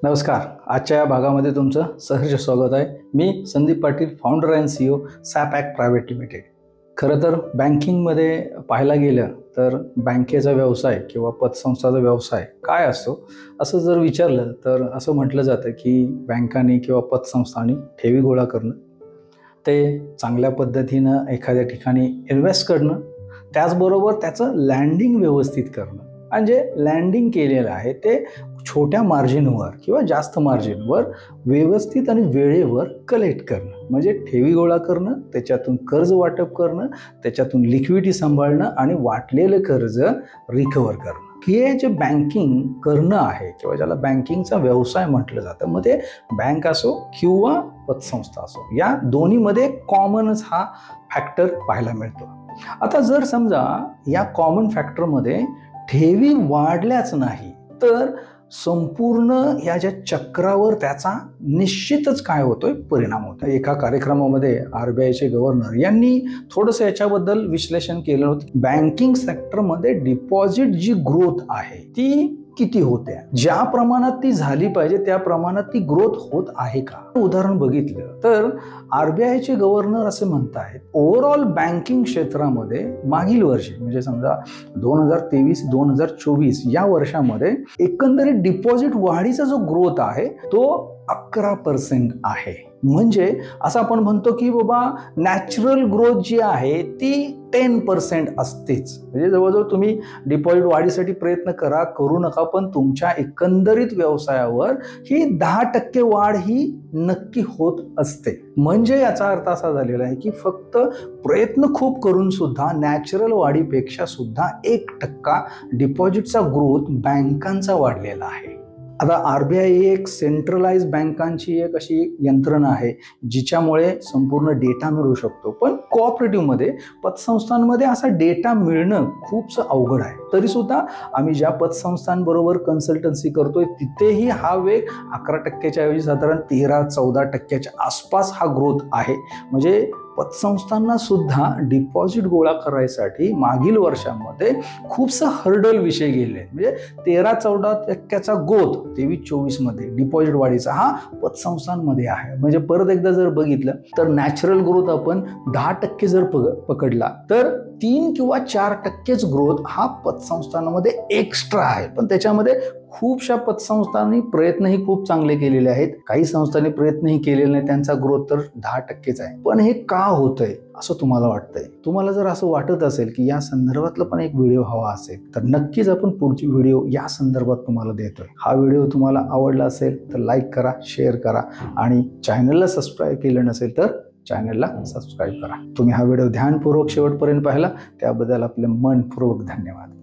नमस्कार. आजच्या या भागामध्ये तुमचं सहर्ष स्वागत आहे. मी Sandeep Patil, founder and CEO सॅप ॲक्ट प्रायव्हेट लिमिटेड. खरं तर बँकिंगमध्ये पाहायला गेलं तर बँकेचा व्यवसाय किंवा पतसंस्थाचा व्यवसाय काय असतो असं जर विचारलं तर असं म्हटलं जातं की बँकांनी किंवा पतसंस्थांनी ठेवी गोळा करणं, ते चांगल्या पद्धतीनं एखाद्या ठिकाणी इन्व्हेस्ट करणं, त्याचबरोबर त्याचं लँडिंग व्यवस्थित करणं आणि जे लँडिंग केलेलं आहे ते छोट्या मार्जिनवर किंवा जास्त मार्जिनवर व्यवस्थित आणि वेळेवर कलेक्ट करणं, म्हणजे ठेवी गोळा करणं, त्याच्यातून कर्ज वाटप करणं, त्याच्यातून लिक्विडिटी सांभाळणं आणि वाटलेलं कर्ज रिकवर करणं. हे जे बँकिंग करणं आहे किंवा ज्याला बँकिंगचा व्यवसाय म्हटलं जातं, मग ते बँक असो किंवा पतसंस्था असो, या दोन्हीमध्ये कॉमनच हा फॅक्टर पाहायला मिळतो. आता जर समजा या कॉमन फॅक्टरमध्ये ठेवी वाढल्याच नाही तर संपूर्ण या ज्या चक्रावर त्याचा निश्चितच काय होतोय परिणाम होतो. एका कार्यक्रमामध्ये RBIचे गव्हर्नर यांनी थोडंसं याच्याबद्दल विश्लेषण केलं होतं. बँकिंग सेक्टरमध्ये डिपॉझिट जी ग्रोथ आहे ती किती होते, ज्या प्रमाणात ती झाली पाहिजे त्या प्रमाणात ती ग्रोथ होत आहे का. उदाहरण बघितलं तर RBIचे गव्हर्नर असे म्हणत आहेत, ओव्हरऑल बँकिंग क्षेत्रामध्ये मागील वर्षी म्हणजे समजा 2023-2024 या वर्षामध्ये एकंदरीत डिपॉझिट वाढीचा जो ग्रोथ आहे तो 11% आहे. म्हणजे असं आपण म्हणतो की बाबा नॅचरल ग्रोथ जी आहे ती 10% असतेच. म्हणजे जवळजवळ तुम्ही डिपॉझिट वाढीसाठी प्रयत्न करू नका, पण तुमच्या एकंदरीत व्यवसायावर ही 10% वाढ ही नक्की होत असते. म्हणजे याचा अर्थ असा झालेला आहे की फक्त प्रयत्न खूप करून सुद्धा नॅचरल वाढीपेक्षा सुद्धा 1% डिपॉझिटचा ग्रोथ बँकांचा वाढलेला आहे. आता RBI ही एक सेंट्रलाइज बँकांची एक अशी यंत्रणा आहे जिच्यामुळे संपूर्ण डेटा मिळू शकतो, पण कोऑपरेटिव्हमध्ये पतसंस्थांमध्ये असा डेटा मिळणं खूपच अवघड आहे. तरी सुद्धा आम्ही ज्या पतसंस्थांबरोबर कन्सल्टन्सी करतोय तिथेही हा वेग 11%च्या ऐवजी साधारण 13-14% आसपास हा ग्रोथ आहे. म्हणजे पतसंस्थांना सुद्धा डिपॉझिट गोळा करायसाठी मागील वर्षामध्ये खूपसा हर्डल विषय गेले. म्हणजे 13-14% ग्रोथ 23-24 मध्ये डिपॉझिट वाढीचा हा पतसंस्थांमध्ये आहे. म्हणजे परत एकदा जर बघितलं तर नॅचरल ग्रोथ आपण 10% जर पकडला तर 3 किंवा 4% ग्रोथ हा पतसंस्थांमध्ये एक्स्ट्रा आहे. पण त्याच्यामध्ये खूपशा पतसंस्थांनी प्रयत्नही खूप चांगले केलेले आहेत, काही संस्थांनी प्रयत्नही केलेले नाही, त्यांचा ग्रोथ तर 10%च आहे. पण हे का होतंय असं तुम्हाला वाटतंय? तुम्हाला जर असं वाटत असेल की या संदर्भातला पण एक व्हिडिओ हवा असेल तर नक्कीच आपण पुढची व्हिडिओ या संदर्भात तुम्हाला देतोय. हा व्हिडिओ तुम्हाला आवडला असेल तर लाईक करा, शेअर करा आणि चॅनलला सबस्क्राईब केलं नसेल तर चॅनलला सबस्क्राईब करा. तुम्ही हा व्हिडिओ ध्यानपूर्वक शेवटपर्यंत पाहिला त्याबद्दल आपले मनपूर्वक धन्यवाद.